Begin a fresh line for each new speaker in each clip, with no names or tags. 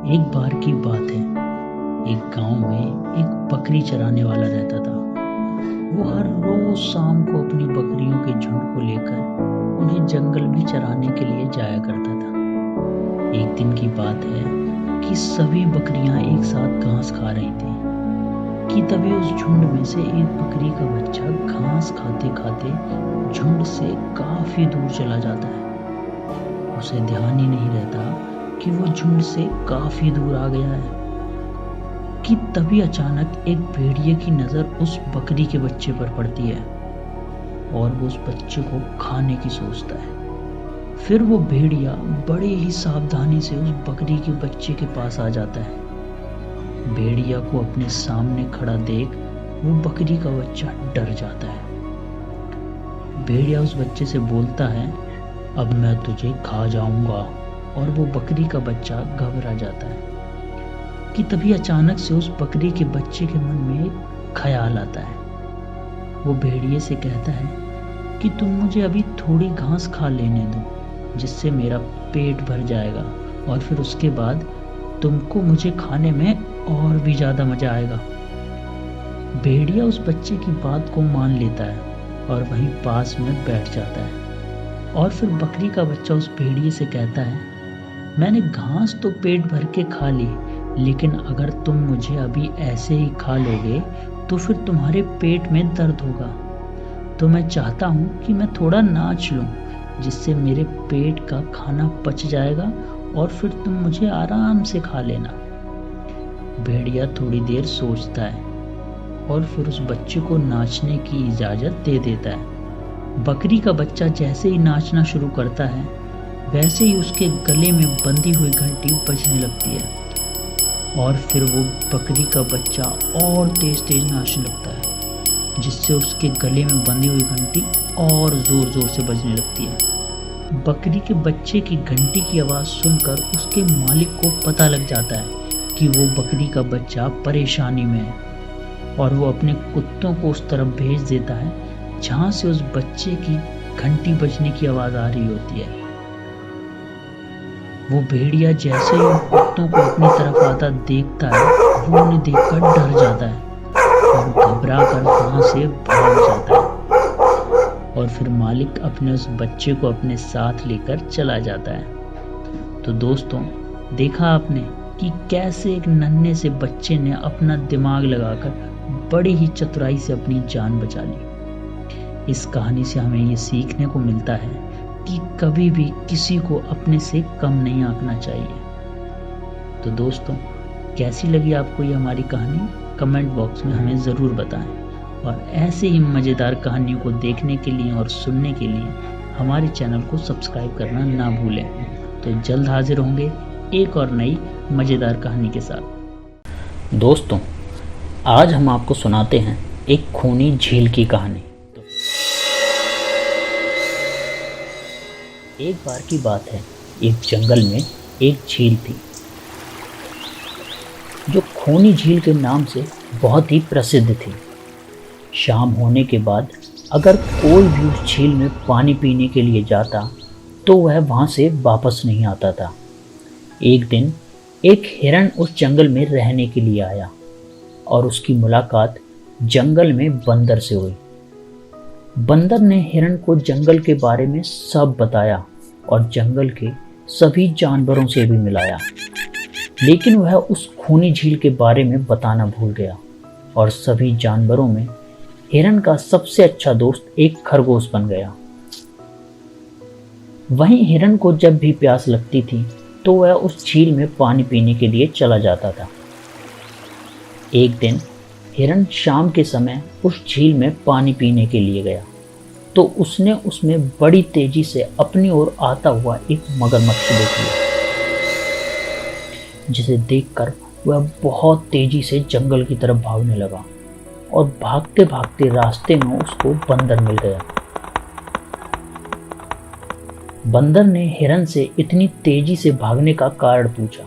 एक बार की बात है, एक गांव में एक बकरी चराने वाला रहता था। वो हर रोज शाम को अपनी बकरियों के झुंड को लेकर उन्हें जंगल में चराने के लिए जाया करता था। एक दिन की बात है कि सभी बकरियां एक साथ घास खा रही थी कि तभी उस झुंड में से एक बकरी का बच्चा घास खाते खाते झुंड से काफी दूर चला जाता है। उसे ध्यान ही नहीं रहता कि वो झुंड से काफी दूर आ गया है कि तभी अचानक एक भेड़िए की नजर उस बकरी के बच्चे पर पड़ती है और वो उस बच्चे को खाने की सोचता है। फिर वो भेड़िया बड़े ही सावधानी से उस बकरी के बच्चे के पास आ जाता है। भेड़िया को अपने सामने खड़ा देख वो बकरी का बच्चा डर जाता है। भेड़िया उस बच्चे से बोलता है, अब मैं तुझे खा जाऊंगा। और वो बकरी का बच्चा घबरा जाता है कि तभी अचानक से उस बकरी के बच्चे के मन में एक ख्याल आता है। वो भेड़िए से कहता है कि तुम मुझे अभी थोड़ी घास खा लेने दो, जिससे मेरा पेट भर जाएगा और फिर उसके बाद तुमको मुझे खाने में और भी ज़्यादा मज़ा आएगा। भेड़िया उस बच्चे की बात को मान लेता है और वहीं पास में बैठ जाता है। और फिर बकरी का बच्चा उस भेड़िए से कहता है, मैंने घास तो पेट भर के खा ली, लेकिन अगर तुम मुझे अभी ऐसे ही खा लोगे तो फिर तुम्हारे पेट में दर्द होगा। तो मैं चाहता हूँ कि मैं थोड़ा नाच लूँ, जिससे मेरे पेट का खाना पच जाएगा और फिर तुम मुझे आराम से खा लेना। भेड़िया थोड़ी देर सोचता है और फिर उस बच्चे को नाचने की इजाज़त दे देता है। बकरी का बच्चा जैसे ही नाचना शुरू करता है, वैसे ही उसके गले में बंधी हुई घंटी बजने लगती है और फिर वो बकरी का बच्चा और तेज तेज नाचने लगता है, जिससे उसके गले में बंधी हुई घंटी और जोर जोर से बजने लगती है। बकरी के बच्चे की घंटी की आवाज़ सुनकर उसके मालिक को पता लग जाता है कि वो बकरी का बच्चा परेशानी में है और वो अपने कुत्तों को उस तरफ भेज देता है जहाँ से उस बच्चे की घंटी बजने की आवाज़ आ रही होती है। वो भेड़िया जैसे ही उन कुत्तों को अपनी तरफ आता देखता है, वो उन्हें देखकर डर जाता है और घबरा कर वहाँ से भाग जाता है। और फिर मालिक अपने उस बच्चे को अपने साथ लेकर चला जाता है। तो दोस्तों, देखा आपने कि कैसे एक नन्हे से बच्चे ने अपना दिमाग लगाकर बड़ी ही चतुराई से अपनी जान बचा ली। इस कहानी से हमें ये सीखने को मिलता है कि कभी भी किसी को अपने से कम नहीं आंकना चाहिए। तो दोस्तों, कैसी लगी आपको ये हमारी कहानी? कमेंट बॉक्स में हमें ज़रूर बताएं और ऐसे ही मज़ेदार कहानियों को देखने के लिए और सुनने के लिए हमारे चैनल को सब्सक्राइब करना ना भूलें। तो जल्द हाजिर होंगे एक और नई मज़ेदार कहानी के साथ। दोस्तों, आज हम आपको सुनाते हैं एक खूनी झील की कहानी। एक बार की बात है, एक जंगल में एक झील थी जो खूनी झील के नाम से बहुत ही प्रसिद्ध थी। शाम होने के बाद अगर कोई भी उस झील में पानी पीने के लिए जाता तो वह वहाँ से वापस नहीं आता था। एक दिन एक हिरण उस जंगल में रहने के लिए आया और उसकी मुलाकात जंगल में बंदर से हुई। बंदर ने हिरण को जंगल के बारे में सब बताया और जंगल के सभी जानवरों से भी मिलाया, लेकिन वह उस खूनी झील के बारे में बताना भूल गया और सभी जानवरों में हिरण का सबसे अच्छा दोस्त एक खरगोश बन गया। वहीं हिरण को जब भी प्यास लगती थी तो वह उस झील में पानी पीने के लिए चला जाता था। एक दिन हिरण शाम के समय उस झील में पानी पीने के लिए गया तो उसने उसमें बड़ी तेजी से अपनी ओर आता हुआ एक मगरमच्छ देख लिया, जिसे देखकर वह बहुत तेजी से जंगल की तरफ भागने लगा और भागते भागते रास्ते में उसको बंदर मिल गया। बंदर ने हिरण से इतनी तेजी से भागने का कारण पूछा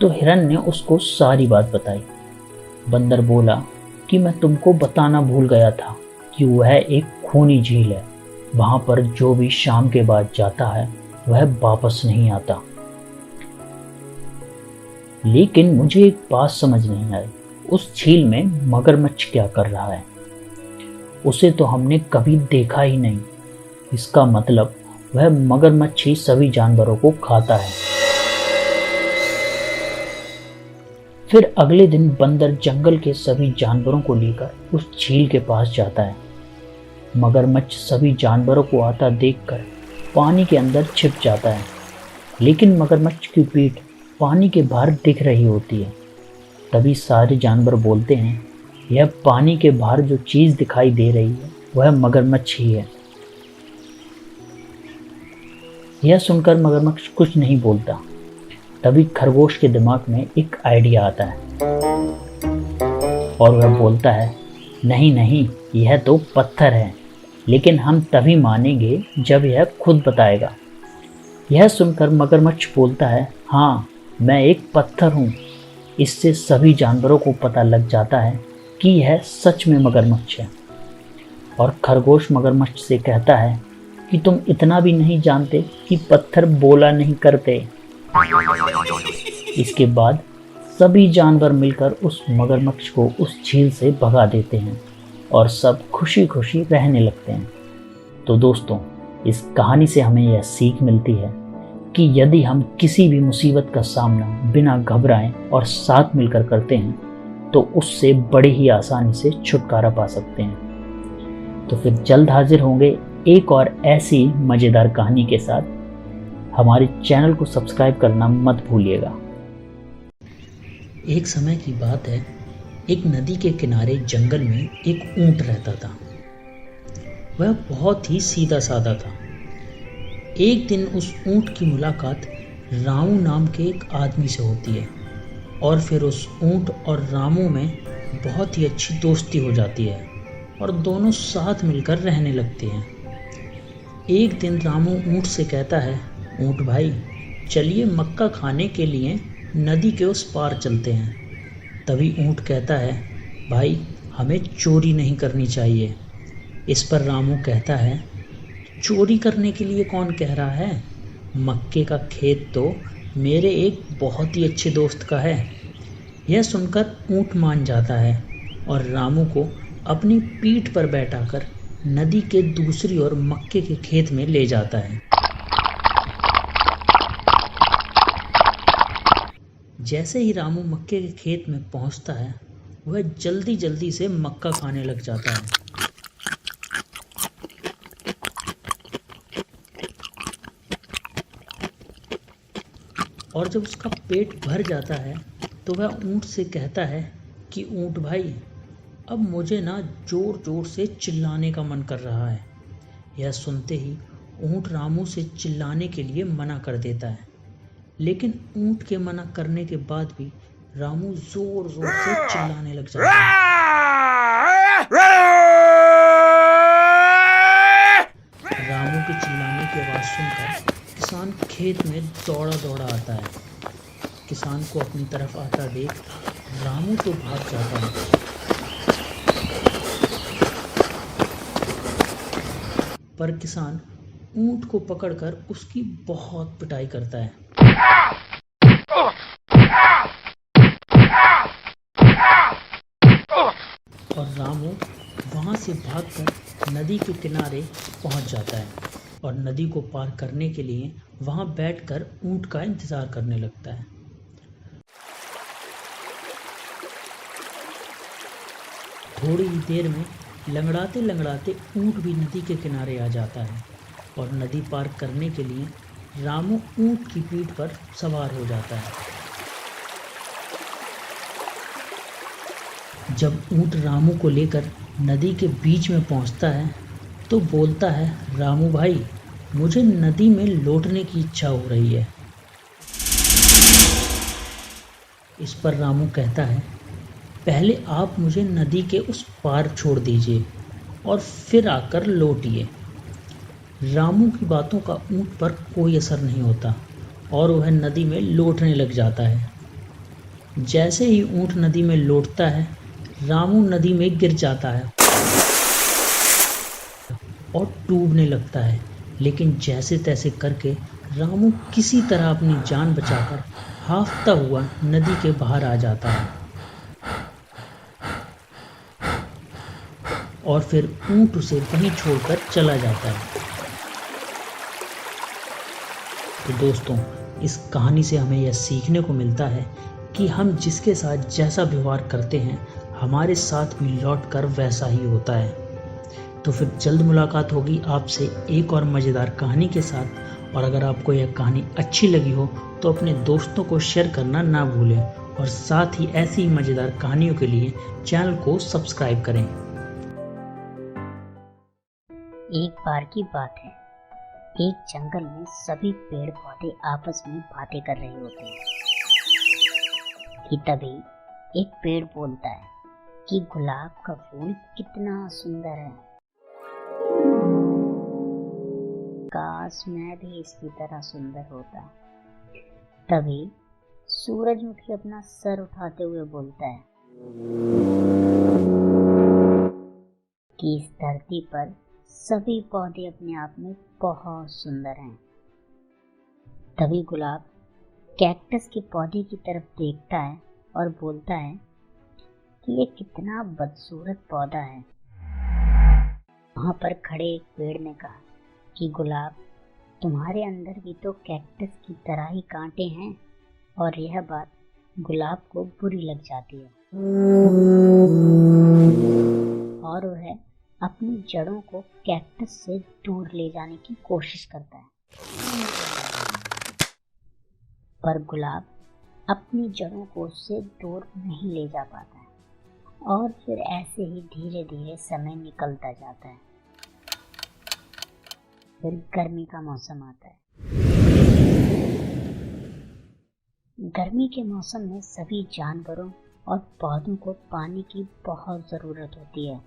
तो हिरण ने उसको सारी बात बताई। बंदर बोला कि मैं तुमको बताना भूल गया था कि वह एक खूनी झील है, वहाँ पर जो भी शाम के बाद जाता है वह वापस नहीं आता। लेकिन मुझे एक बात समझ नहीं आई, उस झील में मगरमच्छ क्या कर रहा है? उसे तो हमने कभी देखा ही नहीं। इसका मतलब वह मगरमच्छ ही सभी जानवरों को खाता है। फिर अगले दिन बंदर जंगल के सभी जानवरों को लेकर उस झील के पास जाता है। मगरमच्छ सभी जानवरों को आता देखकर पानी के अंदर छिप जाता है, लेकिन मगरमच्छ की पीठ पानी के बाहर दिख रही होती है। तभी सारे जानवर बोलते हैं, यह पानी के बाहर जो चीज दिखाई दे रही है वह मगरमच्छ ही है। यह सुनकर मगरमच्छ कुछ नहीं बोलता। तभी खरगोश के दिमाग में एक आइडिया आता है और वह बोलता है, नहीं नहीं, यह तो पत्थर है, लेकिन हम तभी मानेंगे जब यह खुद बताएगा। यह सुनकर मगरमच्छ बोलता है, हाँ, मैं एक पत्थर हूँ। इससे सभी जानवरों को पता लग जाता है कि यह सच में मगरमच्छ है। और खरगोश मगरमच्छ से कहता है कि तुम इतना भी नहीं जानते कि पत्थर बोला नहीं करते। इसके बाद सभी जानवर मिलकर उस मगरमच्छ को उस झील से भगा देते हैं और सब खुशी खुशी रहने लगते हैं। तो दोस्तों, इस कहानी से हमें यह सीख मिलती है कि यदि हम किसी भी मुसीबत का सामना बिना घबराएं और साथ मिलकर करते हैं तो उससे बड़ी ही आसानी से छुटकारा पा सकते हैं। तो फिर जल्द हाजिर होंगे एक और ऐसी मज़ेदार कहानी के साथ। हमारे चैनल को सब्सक्राइब करना मत भूलिएगा। एक समय की बात है, एक नदी के किनारे जंगल में एक ऊंट रहता था। वह बहुत ही सीधा साधा था। एक दिन उस ऊंट की मुलाकात रामू नाम के एक आदमी से होती है और फिर उस ऊंट और रामू में बहुत ही अच्छी दोस्ती हो जाती है और दोनों साथ मिलकर रहने लगते हैं। एक दिन रामू ऊंट से कहता है, ऊंट भाई, चलिए मक्का खाने के लिए नदी के उस पार चलते हैं। तभी ऊंट कहता है, भाई, हमें चोरी नहीं करनी चाहिए। इस पर रामू कहता है, चोरी करने के लिए कौन कह रहा है? मक्के का खेत तो मेरे एक बहुत ही अच्छे दोस्त का है। यह सुनकर ऊंट मान जाता है और रामू को अपनी पीठ पर बैठाकर नदी के दूसरी ओर मक्के के खेत में ले जाता है। जैसे ही रामू मक्के के खेत में पहुंचता है, वह जल्दी जल्दी से मक्का खाने लग जाता है। और जब उसका पेट भर जाता है तो वह ऊंट से कहता है कि ऊंट भाई, अब मुझे ना जोर जोर से चिल्लाने का मन कर रहा है। यह सुनते ही ऊंट रामू से चिल्लाने के लिए मना कर देता है, लेकिन ऊंट के मना करने के बाद भी रामू जोर जोर से चिल्लाने लग जाता है। रामू के चिल्लाने की आवाज सुनकर किसान खेत में दौड़ा दौड़ा आता है। किसान को अपनी तरफ आता देख रामू तो भाग जाता है, पर किसान ऊंट को पकड़कर उसकी बहुत पिटाई करता है। और रामू वहां से भागकर नदी के किनारे पहुंच जाता है और नदी को पार करने के लिए वहां बैठकर ऊंट का इंतजार करने लगता है। थोड़ी ही देर में लंगड़ाते लंगड़ाते ऊंट भी नदी के किनारे आ जाता है और नदी पार करने के लिए रामू ऊंट की पीठ पर सवार हो जाता है। जब ऊंट रामू को लेकर नदी के बीच में पहुंचता है तो बोलता है, रामू भाई, मुझे नदी में लौटने की इच्छा हो रही है। इस पर रामू कहता है, पहले आप मुझे नदी के उस पार छोड़ दीजिए और फिर आकर लौटिए। रामू की बातों का ऊंट पर कोई असर नहीं होता और वह नदी में लौटने लग जाता है। जैसे ही ऊंट नदी में लौटता है, रामू नदी में गिर जाता है और डूबने लगता है, लेकिन जैसे तैसे करके रामू किसी तरह अपनी जान बचाकर हांफता हुआ नदी के बाहर आ जाता है और फिर ऊंट उसे वहीं छोड़कर चला जाता है। तो दोस्तों, इस कहानी से हमें यह सीखने को मिलता है कि हम जिसके साथ जैसा व्यवहार करते हैं, हमारे साथ भी लौटकर वैसा ही होता है। तो फिर जल्द मुलाकात होगी आपसे एक और मज़ेदार कहानी के साथ। और अगर आपको यह कहानी अच्छी लगी हो तो अपने दोस्तों को शेयर करना ना भूलें और साथ ही ऐसी ही मज़ेदार कहानियों के लिए चैनल को सब्सक्राइब करें।
एक बार की बात है, एक जंगल में सभी पेड़ पौधे आपस में बातें कर रहे होते हैं कि तभी एक पेड़ बोलता है कि गुलाब का फूल कितना सुंदर है, काश मैं भी इसकी तरह सुंदर होता। तभी सूरजमुखी अपना सर उठाते हुए बोलता है कि इस धरती पर सभी पौधे अपने आप में बहुत सुंदर हैं। तभी गुलाब कैक्टस के पौधे की तरफ देखता है और बोलता है कि ये कितना बदसूरत पौधा है। वहां पर खड़े एक पेड़ ने कहा कि गुलाब, तुम्हारे अंदर भी तो कैक्टस की तरह ही कांटे हैं। और यह बात गुलाब को बुरी लग जाती है और वह अपनी जड़ों को कैक्टस से दूर ले जाने की कोशिश करता है, पर गुलाब अपनी जड़ों को उससे दूर नहीं ले जा पाता है। और फिर ऐसे ही धीरे धीरे समय निकलता जाता है। फिर गर्मी का मौसम आता है। गर्मी के मौसम में सभी जानवरों और पौधों को पानी की बहुत ज़रूरत होती है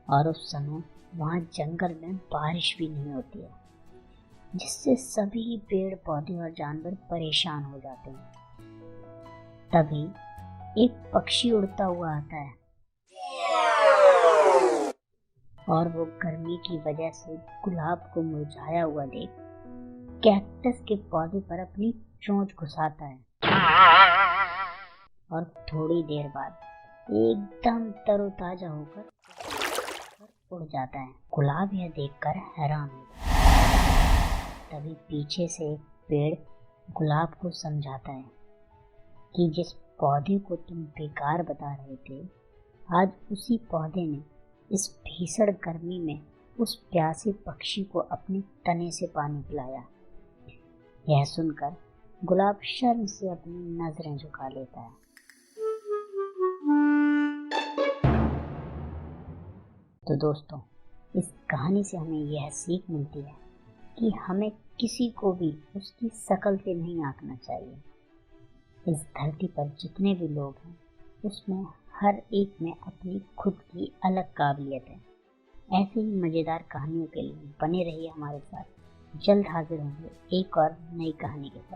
और उस समय वहाँ जंगल में बारिश भी नहीं होती है, जिससे सभी पेड़ पौधे और जानवर परेशान हो जाते हैं। तभी एक पक्षी उड़ता हुआ आता है और वो गर्मी की वजह से गुलाब को मुरझाया हुआ देख कैक्टस के पौधे पर अपनी चोंच घुसाता है और थोड़ी देर बाद एकदम तरोताजा होकर उड़ जाता है। गुलाब यह देखकर हैरान होता है। तभी पीछे से एक पेड़ गुलाब को समझाता है कि जिस पौधे को तुम बेकार बता रहे थे, आज उसी पौधे ने इस भीषण गर्मी में उस प्यासे पक्षी को अपने तने से पानी पिलाया। यह सुनकर गुलाब शर्म से अपनी नजरें झुका लेता है। तो दोस्तों, इस कहानी से हमें यह सीख मिलती है कि हमें किसी को भी उसकी शक्ल से नहीं आंकना चाहिए। इस धरती पर जितने भी लोग हैं, उसमें हर एक में अपनी खुद की अलग काबिलियत है। ऐसे ही मज़ेदार कहानियों के लिए बने रहिए हमारे साथ। जल्द हाजिर होंगे एक और नई कहानी के साथ।